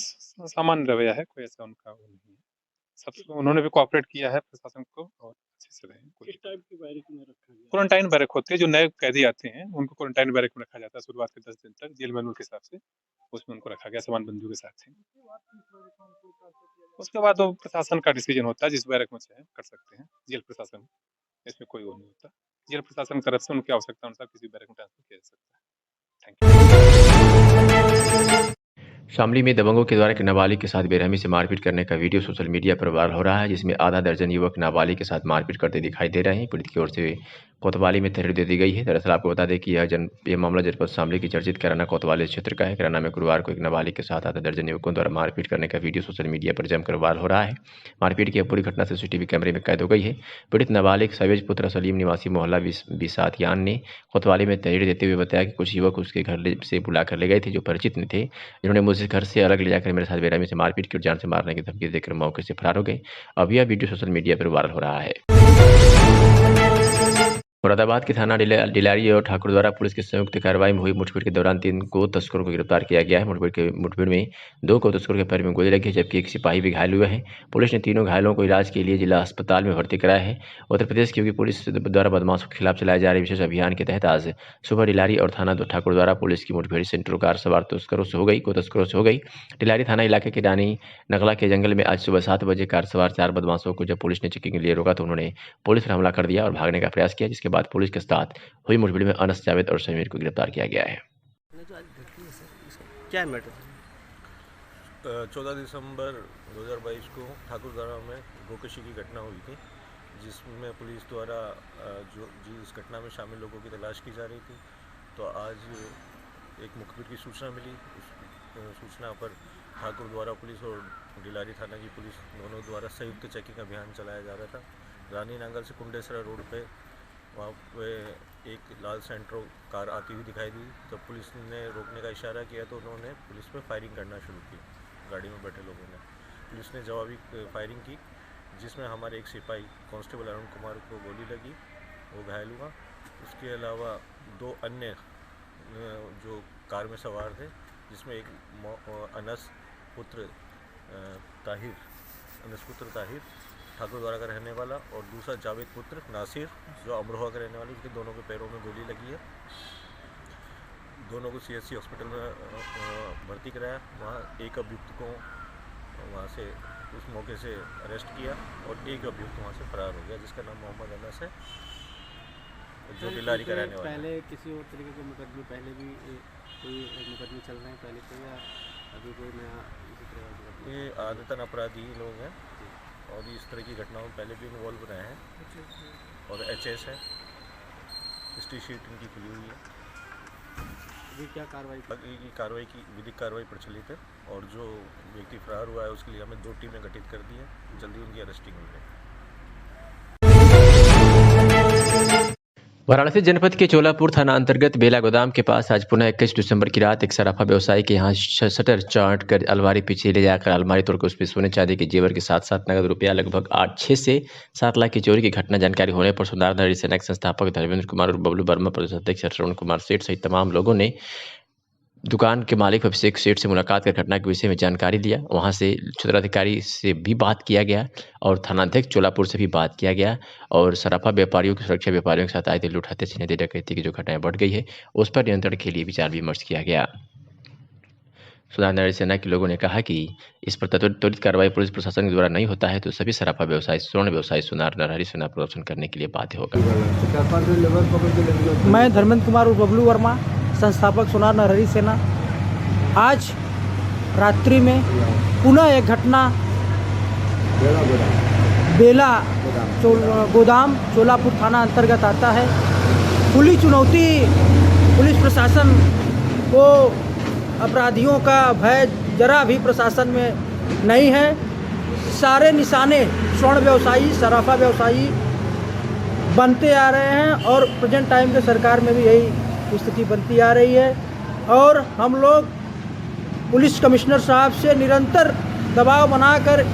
सामान्य रवैया है, कोई ऐसा उनका वो नहीं है। सब उन्होंने भी कोऑपरेट किया है प्रशासन को और अच्छे से रहे। किस टाइप की बैरक में रखा गया? क्वारंटाइन बैरक होती है, जो नए कैदी आते हैं उनको क्वारंटाइन बैरक में रखा जाता है शुरुआत के 10 दिन तक जेल मैनुअल के हिसाब से, उसमें उनको रखा गया समान बंदियों के साथ ही। उसके बाद वो प्रशासन का डिसीजन होता है, जिस बैरक में चाहे कर सकते हैं जेल प्रशासन, इसमें कोई वो नहीं होता। जेल प्रशासन की तरफ से उनकी आवश्यकता अनुसार किसी बैरक में ट्रांसफर किया जा सकता है। Thank you. शामली में दबंगों के द्वारा एक नाबालिग के साथ बेरहमी से मारपीट करने का वीडियो सोशल मीडिया पर वायरल हो रहा है, जिसमें आधा दर्जन युवक नाबालिग के साथ मारपीट करते दिखाई दे रहे हैं। पीड़ित की ओर से कोतवाली में तहरीर दे दी गई है। दरअसल आपको बता दें कि यह मामला जनपद शामली की चर्चित कैराना कोतवाली क्षेत्र का है। कैराना में गुरुवार को एक नाबालिग के साथ आधा दर्जन युवकों द्वारा मारपीट करने का वीडियो सोशल मीडिया पर जमकर वायरल हो रहा है। मारपीट की पूरी घटना सीसीटीवी कैमरे में कैद हो गई है। पीड़ित नाबालिग सवेज पुत्र सलीम निवासी मोहल्ला बिसातियान ने कोतवाली में तहरीर देते हुए बताया कि कुछ युवक उसके घर से बुलाकर ले गए थे जो परिचित नहीं थे, जिन्होंने मुझे घर से अलग ले जाकर मेरे साथ बेरहमी से मारपीट की और जान से मारने की धमकी देकर मौके से फरार हो गए। अब यह वीडियो सोशल मीडिया पर वायरल हो रहा है। मुरादाबाद के थाना डिलारी और ठाकुर द्वारा पुलिस की संयुक्त कार्रवाई में हुई मुठभेड़ के दौरान 3 को तस्करों को गिरफ्तार किया गया है। मुठभेड़ में 2 को तस्करों के पैर में गोली लगी है, जबकि एक सिपाही भी घायल हुए हैं। पुलिस ने तीनों घायलों को इलाज के लिए जिला अस्पताल में भर्ती कराया है। उत्तर प्रदेश की पुलिस द्वारा बदमाशों के खिलाफ चलाए जा रहे विशेष अभियान के तहत आज सुबह डिलारी और थाना ठाकुर द्वारा पुलिस की मुठभेड़ सेंटरों कार सवार तस्करों से हो गई। डिलारी थाना इलाके के रानी नगला के जंगल में आज सुबह 7 बजे कार सवार 4 बदमाशों को जब पुलिस ने चेकिंग के लिए रोका तो उन्होंने पुलिस पर हमला कर दिया और भागने का प्रयास किया, जिसके बाद पुलिस के साथ हुई मुठभेड़ में अनस, जावेद और समीर को गिरफ्तार किया गया है। क्या मैटर? 14 दिसंबर 2022 को ठाकुरद्वारा में गोकशी की घटना हुई थी, जिसमें पुलिस द्वारा इस घटना में शामिल लोगों की तलाश की जा रही थी। तो आज एक मुखबिर की सूचना मिली। उस सूचना पर ठाकुरद्वारा पुलिस और डिलारी थाना की पुलिस दोनों द्वारा संयुक्त चेकिंग अभियान चलाया जा रहा था। रानी नांगल से कुंडेसरा रोड पे वहाँ पे एक लाल सेंट्रो कार आती हुई दिखाई दी। तो पुलिस ने रोकने का इशारा किया तो उन्होंने पुलिस पे फायरिंग करना शुरू की। गाड़ी में बैठे लोगों ने पुलिस ने जवाबी फायरिंग की, जिसमें हमारे एक सिपाही कांस्टेबल अरुण कुमार को गोली लगी, वो घायल हुआ। उसके अलावा 2 अन्य जो कार में सवार थे, जिसमें एक अनस पुत्र ताहिर ठाकुरद्वारा का रहने वाला और दूसरा जावेद पुत्र नासिर जो अमरोहा का रहने वाला, उसके दोनों के पैरों में गोली लगी है। दोनों को CSC हॉस्पिटल में भर्ती कराया। वहाँ एक अभियुक्त को वहाँ से उस मौके से अरेस्ट किया और एक अभियुक्त वहाँ से फरार हो गया, जिसका नाम मोहम्मद अनस है, जो डिलारी का रहने वाला है। पहले किसी और तरीके के मुकदमे पहले भी कोई मुकदमे चल रहे हैं पहले से, या अभी कोई नया इसी तरह? ये आदतन अपराधी लोग हैं और इस तरह की घटनाओं में पहले भी इन्वॉल्व रहे हैं और HS है, हिस्ट्री शीट इनकी खुली हुई है। अभी क्या कार्रवाई की विधिक कार्रवाई प्रचलित है और जो व्यक्ति फरार हुआ है उसके लिए हमें 2 टीमें गठित कर दी है। जल्दी उनकी अरेस्टिंग हुई है। वाराणसी जनपद के चोलापुर थाना अंतर्गत बेला गोदाम के पास आज पुनः 21 दिसंबर की रात एक सराफा व्यवसायी के यहाँ शटर चाट कर अलमारी पीछे ले जाकर अलमारी तोड़कर उसमें सोने चांदी के जेवर के साथ साथ नगद रुपया लगभग 6 से 7 लाख की चोरी की घटना जानकारी होने पर सुधार नारी सेना के संस्थापक धर्मेंद्र कुमार और बबलू वर्मा, प्रदेश अध्यक्ष श्रवण कुमार सेठ सहित तमाम लोगों ने दुकान के मालिक अभिषेक सेठ से मुलाकात कर घटना के विषय में जानकारी दिया। वहां से क्षेत्राधिकारी से भी बात किया गया और थानाध्यक्ष चोलापुर से भी बात किया गया और सराफा व्यापारियों की सुरक्षा व्यापारियों के साथ आए थे लूट हत्या छीनते डकैती की जो घटनाएं बढ़ गई है उस पर नियंत्रण के लिए विचार विमर्श किया गया। सुधार नारी सेना के लोगों ने कहा कि इस पर त्वरित कार्रवाई पुलिस प्रशासन के द्वारा नहीं होता है तो सभी सराफा व्यवसायी स्वर्ण व्यवसायी सुनार नारी सेना प्रदर्शन करने के लिए बाध्य होगा। मैं धर्मेंद्र कुमार और बबलू वर्मा, संस्थापक सोनार नरहरी सेना, आज रात्रि में पुनः एक घटना बेला गोदाम चोलापुर थाना अंतर्गत आता है। खुली चुनौती पुलिस प्रशासन को, अपराधियों का भय जरा भी प्रशासन में नहीं है। सारे निशाने स्वर्ण व्यवसायी, सराफा व्यवसायी बनते आ रहे हैं और प्रेजेंट टाइम के सरकार में भी यही स्थिति बनती आ रही है। और हम लोग पुलिस कमिश्नर साहब से निरंतर दबाव बनाकर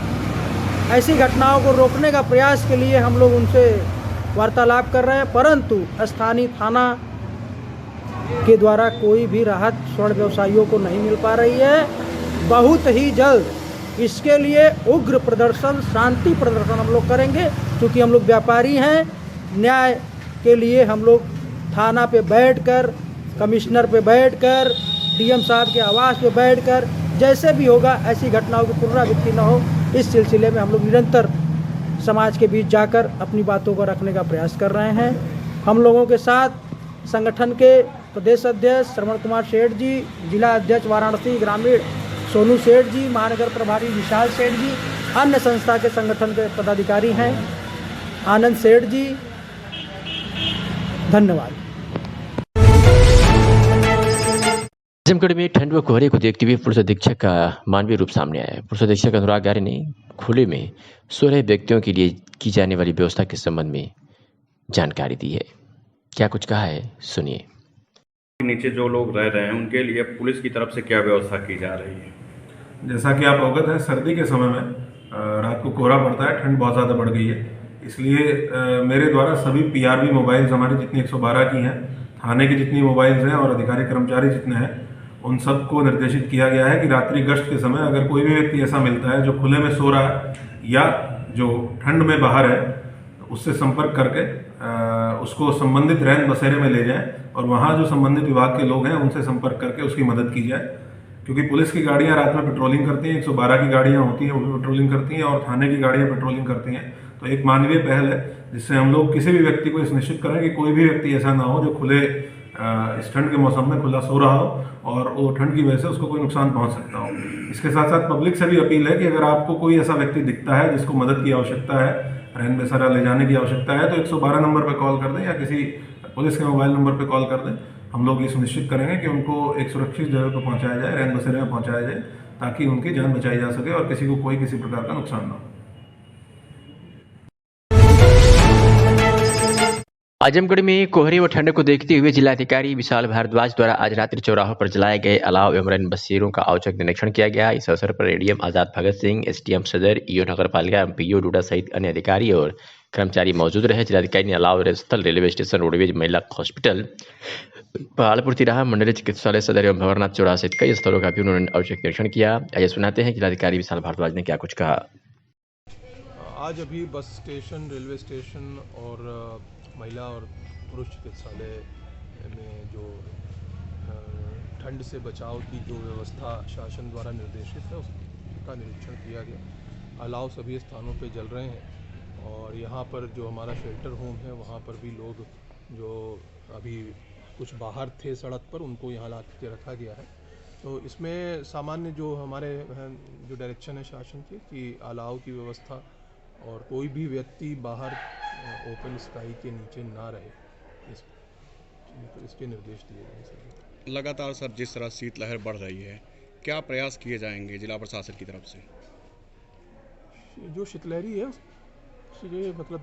ऐसी घटनाओं को रोकने का प्रयास के लिए हम लोग उनसे वार्तालाप कर रहे हैं, परंतु स्थानीय थाना के द्वारा कोई भी राहत स्वर्ण व्यवसायियों को नहीं मिल पा रही है। बहुत ही जल्द इसके लिए उग्र प्रदर्शन, शांति प्रदर्शन हम लोग करेंगे, क्योंकि हम लोग व्यापारी हैं। न्याय के लिए हम लोग थाना पे बैठकर, कमिश्नर पे बैठकर, DM साहब के आवास पे बैठकर, जैसे भी होगा ऐसी घटनाओं की पुनरावृत्ति न हो, इस सिलसिले में हम लोग निरंतर समाज के बीच जाकर अपनी बातों को रखने का प्रयास कर रहे हैं। हम लोगों के साथ संगठन के प्रदेश अध्यक्ष श्रवण कुमार सेठ जी, जिला अध्यक्ष वाराणसी ग्रामीण सोनू सेठ जी, महानगर प्रभारी विशाल सेठ जी, अन्य संस्था के संगठन के पदाधिकारी हैं, आनंद सेठ जी, धन्यवाद। आजमगढ़ में ठंड व कोहरे को देखते हुए पुलिस अधीक्षक का मानवीय रूप सामने आया है। पुलिस अधीक्षक अनुराग आर्य ने खुले में 16 व्यक्तियों के लिए की जाने वाली व्यवस्था के संबंध में जानकारी दी है। क्या कुछ कहा है, सुनिए। नीचे जो लोग रह रहे हैं उनके लिए पुलिस की तरफ से क्या व्यवस्था की जा रही है? जैसा कि आप अवगत हैं, सर्दी के समय में रात को कोहरा पड़ता है, ठंड बहुत ज़्यादा बढ़ गई है। इसलिए मेरे द्वारा सभी PRB मोबाइल्स हमारी जितनी 112 की हैं, थाने की जितनी मोबाइल्स हैं और अधिकारी कर्मचारी जितने हैं, उन सबको निर्देशित किया गया है कि रात्रि गश्त के समय अगर कोई भी व्यक्ति ऐसा मिलता है जो खुले में सो रहा है या जो ठंड में बाहर है, उससे संपर्क करके उसको संबंधित रैन बसेरे में ले जाएं और वहाँ जो संबंधित विभाग के लोग हैं उनसे संपर्क करके उसकी मदद की जाए। क्योंकि पुलिस की गाड़ियाँ रात में पेट्रोलिंग करती हैं, 112 की गाड़ियाँ होती हैं वो भी पेट्रोलिंग करती हैं और थाने की गाड़ियाँ पेट्रोलिंग करती हैं। तो एक मानवीय पहल है जिससे हम लोग किसी भी व्यक्ति को सुनिश्चित करें कि कोई भी व्यक्ति ऐसा ना हो जो खुले इस ठंड के मौसम में खुला सो रहा हो और वो ठंड की वजह से उसको कोई नुकसान पहुंच सकता हो। इसके साथ साथ पब्लिक से भी अपील है कि अगर आपको कोई ऐसा व्यक्ति दिखता है जिसको मदद की आवश्यकता है, रैन बसेरा ले जाने की आवश्यकता है, तो 112 नंबर पर कॉल कर दें या किसी पुलिस के मोबाइल नंबर पर कॉल कर दें। हम लोग ये सुनिश्चित करेंगे कि उनको एक सुरक्षित जगह पर पहुँचाया जाए, रैन बसेरे में पहुँचाया जाए, ताकि उनकी जान बचाई जा सके और किसी को कोई किसी प्रकार का नुकसान ना हो। आजमगढ़ में कोहरे व ठंड को देखते हुए जिलाधिकारी विशाल भारद्वाज द्वारा आज रात्रि चौराहों पर जलाए गए अलाव एवं रैन बसेरों का औचक निरीक्षण किया गया। इस अवसर पर ADM आजाद भगत सिंह, SDM सदर, EO नगर पालिका, PO डूडा सहित अन्य अधिकारी और कर्मचारी मौजूद रहे। जिलाधिकारी ने अलाव स्थल, रेलवे स्टेशन, रोडवेज, महिला हॉस्पिटल, पालपुर तिराहा, मंडलीय चिकित्सालय सदर एवं भंवरनाथ चौराहा सहित कई स्थलों का भी उन्होंने औचक निरीक्षण किया। आइए सुनाते हैं जिलाधिकारी विशाल भारद्वाज ने क्या कुछ कहा। आज अभी बस स्टेशन, रेलवे स्टेशन और महिला और पुरुष चिकित्सालय में जो ठंड से बचाव की जो व्यवस्था शासन द्वारा निर्देशित है उसका निरीक्षण किया गया। अलाव सभी स्थानों पे जल रहे हैं और यहाँ पर जो हमारा शेल्टर होम है वहाँ पर भी लोग जो अभी कुछ बाहर थे सड़क पर उनको यहाँ ला के रखा गया है। तो इसमें सामान्य जो हमारे जो डायरेक्शन है शासन की कि अलाव की व्यवस्था और कोई भी व्यक्ति बाहर ओपन स्काई के नीचे ना रहे, इसके निर्देश दिए गए सर। लगातार सर जिस तरह शीतलहर बढ़ रही है, क्या प्रयास किए जाएंगे जिला प्रशासन की तरफ से? जो शीतलहरी है उसके मतलब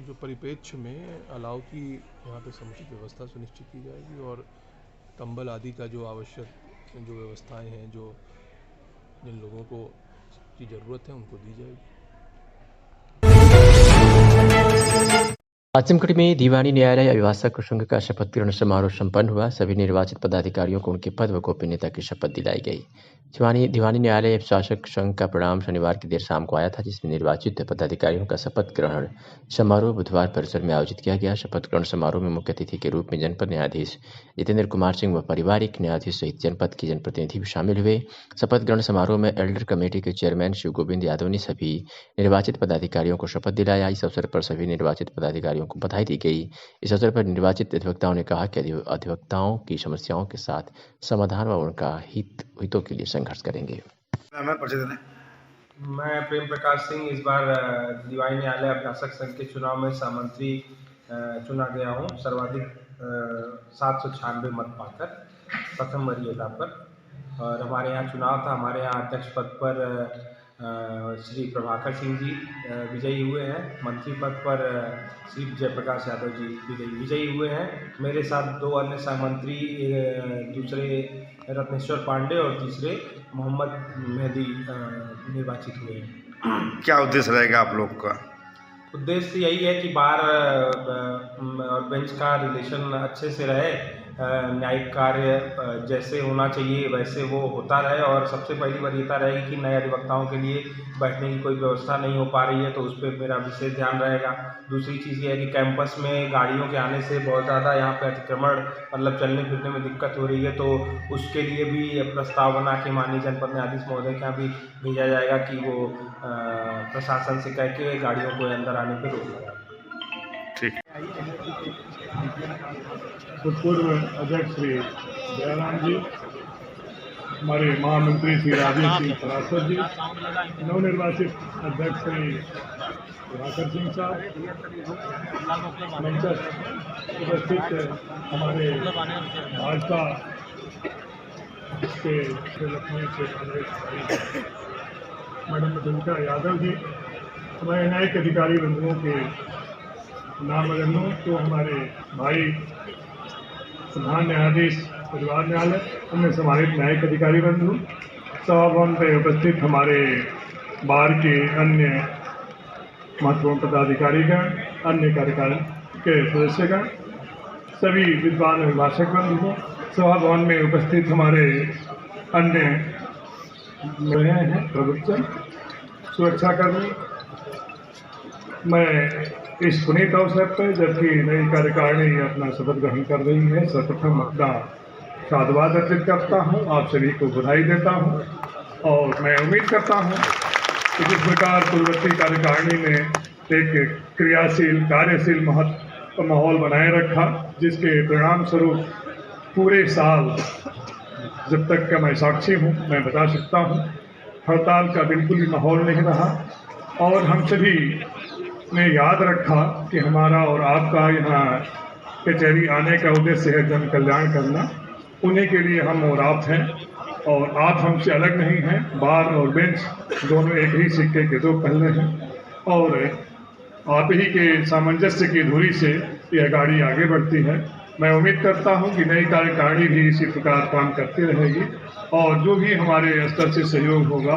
जो परिप्रेक्ष्य में अलाव की यहाँ पे समुचित व्यवस्था सुनिश्चित की जाएगी और कंबल आदि का जो आवश्यक जो व्यवस्थाएं हैं, जो जिन लोगों को की ज़रूरत है उनको दी जाएगी। आजमगढ़ में दीवानी न्यायालय अभिभाषक संघ का शपथ ग्रहण समारोह संपन्न हुआ। सभी निर्वाचित पदाधिकारियों को उनके पद व गोपनीयता की शपथ दिलाई गई। दीवानी न्यायालय अभिभाषक संघ का परिणाम शनिवार की देर शाम को आया था, जिसमें निर्वाचित पदाधिकारियों का शपथ ग्रहण समारोह बुधवार परिसर में आयोजित किया गया। शपथ ग्रहण समारोह में मुख्य अतिथि के रूप में जनपद न्यायाधीश जितेंद्र कुमार सिंह व पारिवारिक न्यायाधीश सहित जनपद के जनप्रतिनिधि भी शामिल हुए। शपथ ग्रहण समारोह में एल्डर कमेटी के चेयरमैन शिव गोविंद यादव ने सभी निर्वाचित पदाधिकारियों को शपथ दिलाया। इस अवसर पर सभी निर्वाचित पदाधिकारियों को बधाई दी गई। इस अवसर पर निर्वाचित अधिवक्ताओं ने कहा कि अधिवक्ताओं की समस्याओं के साथ समाधान व उनका हितों के लिए संघर्ष करेंगे। मैं प्रेम प्रकाश सिंह इस बार दीवानी न्यायालय अभिभाषक संघ के चुनाव में सहमंत्री चुना गया हूँ, सर्वाधिक 796 मत पाकर प्रथम वरीयता पर। और हमारे यहाँ चुनाव था, हमारे यहाँ अध्यक्ष पद पर श्री प्रभाकर सिंह जी विजयी हुए हैं, मंत्री पद पर श्री जयप्रकाश यादव जी विजयी हुए हैं। मेरे साथ दो अन्य सहमंत्री, दूसरे रत्नेश्वर पांडे और तीसरे मोहम्मद मेहदी निर्वाचित हुए हैं। क्या उद्देश्य रहेगा आप लोग का? उद्देश्य यही है कि बार और बेंच का रिलेशन अच्छे से रहे, न्यायिक कार्य जैसे होना चाहिए वैसे वो होता रहे और सबसे पहली वरीयता रहेगी कि नए अधिवक्ताओं के लिए बैठने की कोई व्यवस्था नहीं हो पा रही है, तो उस पर मेरा विशेष ध्यान रहेगा। दूसरी चीज़ ये है कि कैंपस में गाड़ियों के आने से बहुत ज़्यादा यहाँ पे अतिक्रमण मतलब चलने फिरने में दिक्कत हो रही है, तो उसके लिए भी प्रस्ताव बना के माननीय जनपद न्यायाधीश महोदय के यहाँ भी भेजा जाएगा कि वो प्रशासन से कह के गाड़ियों को अंदर आने पर रोक लगाए। ठीक। पूर्व अध्यक्ष श्री दयाराम जी, हमारे महामंत्री श्री राजेश सिंह सरासर जी, नवनिर्वाचित अध्यक्ष श्री दिवाकर सिंह साहब, मंचस्थ उपस्थित हमारे भाजपा के लखनऊ से कांग्रेस मैडम मधुलिका यादव जी, हमारे न्यायिक अधिकारी बंधुओं के नाम अगर लूँ तो हमारे भाई प्रधान न्यायाधीश परिवार न्यायालय, उनमें सम्मानित न्यायिक अधिकारी बंधु, सभा भवन में उपस्थित हमारे बार के अन्य महत्वपूर्ण पदाधिकारीगण, अन्य कार्यकाल के सदस्यगण, सभी विद्वान अभिभाषक बंधु, सभा भवन में उपस्थित हमारे अन्य रहे हैं प्रवक्ता, सुरक्षाकर्मी, मैं इस पुनीत अवसर पर जबकि नई कार्यकारिणी अपना शपथ ग्रहण कर रही है, सर्वप्रथम अपना साधुवाद अर्पित करता हूँ, आप सभी को बधाई देता हूँ और मैं उम्मीद करता हूँ कि जिस प्रकार पूर्ववर्ती कार्यकारिणी ने एक क्रियाशील कार्यशील माहौल बनाए रखा, जिसके परिणाम स्वरूप पूरे साल जब तक का मैं साक्षी हूँ मैं बता सकता हूँ हड़ताल का बिल्कुल भी माहौल नहीं रहा और हम सभी ने याद रखा कि हमारा और आपका यहाँ कचहरी आने का उद्देश्य है जन कल्याण करना। उन्हीं के लिए हम और आप हैं और आप हमसे अलग नहीं हैं। बार और बेंच दोनों एक ही सिक्के के दो पहलू हैं और आप ही के सामंजस्य की धुरी से यह गाड़ी आगे बढ़ती है। मैं उम्मीद करता हूं कि नई कार्यकारिणी भी इसी प्रकार काम करती रहेगी और जो भी हमारे स्तर से सहयोग होगा,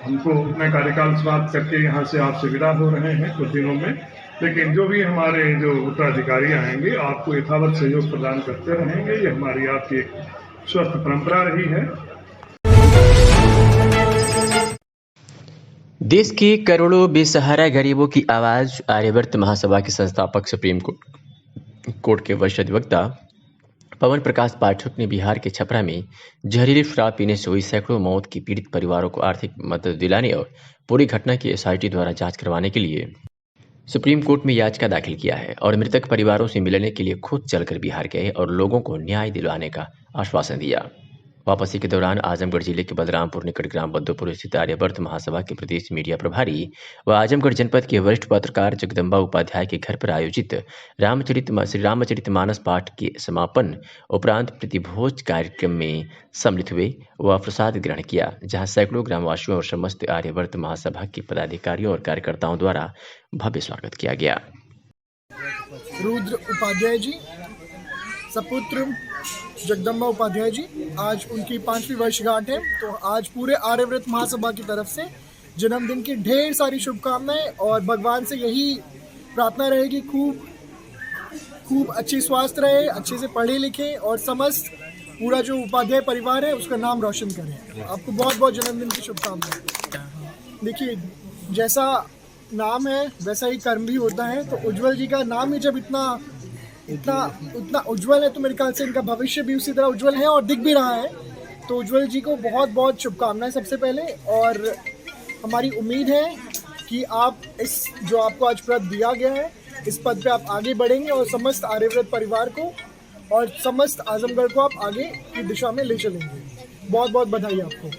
हमको अपना कार्यकाल समाप्त करके यहाँ से आपसे विदा हो रहे हैं कुछ दिनों में, लेकिन जो भी हमारे जो उत्तराधिकारी आएंगे आपको यथावत सहयोग प्रदान करते रहेंगे। ये हमारी आपकी एक स्वस्थ परंपरा रही है। देश के करोड़ों बेसहारा गरीबों की आवाज आर्यवर्त महासभा के संस्थापक सुप्रीम कोर्ट के वरिष्ठ अधिवक्ता पवन प्रकाश पाठक ने बिहार के छपरा में जहरीली शराब पीने से हुई सैकड़ों मौत की पीड़ित परिवारों को आर्थिक मदद दिलाने और पूरी घटना की एसआईटी द्वारा जांच करवाने के लिए सुप्रीम कोर्ट में याचिका दाखिल किया है और मृतक परिवारों से मिलने के लिए खुद चलकर बिहार गए और लोगों को न्याय दिलवाने का आश्वासन दिया। वापसी के दौरान आजमगढ़ जिले के बलरामपुर निकट ग्राम बद्दोपुर स्थित आर्यवर्त महासभा के प्रदेश मीडिया प्रभारी व आजमगढ़ जनपद के वरिष्ठ पत्रकार जगदम्बा उपाध्याय के घर पर आयोजित श्री रामचरितमानस पाठ के समापन उपरांत प्रतिभोज कार्यक्रम में सम्मिलित हुए व प्रसाद ग्रहण किया, जहां सैकड़ों ग्रामवासियों और समस्त आर्यवर्त महासभा के पदाधिकारियों और कार्यकर्ताओं द्वारा भव्य स्वागत किया गया। रुद्र उपाध्याय जी, सपुत्र जगदम्बा उपाध्याय जी, आज उनकी 5वीं वर्षगांठ है, तो आज पूरे आर्यव्रत महासभा की तरफ से जन्मदिन की ढेर सारी शुभकामनाएं और भगवान से यही प्रार्थना रहेगी खूब अच्छी स्वास्थ्य रहे, अच्छे से पढ़े लिखे और समस्त पूरा जो उपाध्याय परिवार है उसका नाम रोशन करें। आपको बहुत बहुत जन्मदिन की शुभकामनाएं। देखिए, जैसा नाम है वैसा ही कर्म भी होता है, तो उज्जवल जी का नाम ही जब इतना उज्जवल है तो मेरे ख्याल से इनका भविष्य भी उसी तरह उज्जवल है और दिख भी रहा है। तो उज्जवल जी को बहुत बहुत शुभकामनाएं सबसे पहले, और हमारी उम्मीद है कि आप इस जो आपको आज पद दिया गया है इस पद पे आप आगे बढ़ेंगे और समस्त आर्यव्रत परिवार को और समस्त आजमगढ़ को आप आगे की दिशा में ले चलेंगे। बहुत बहुत बधाई आपको।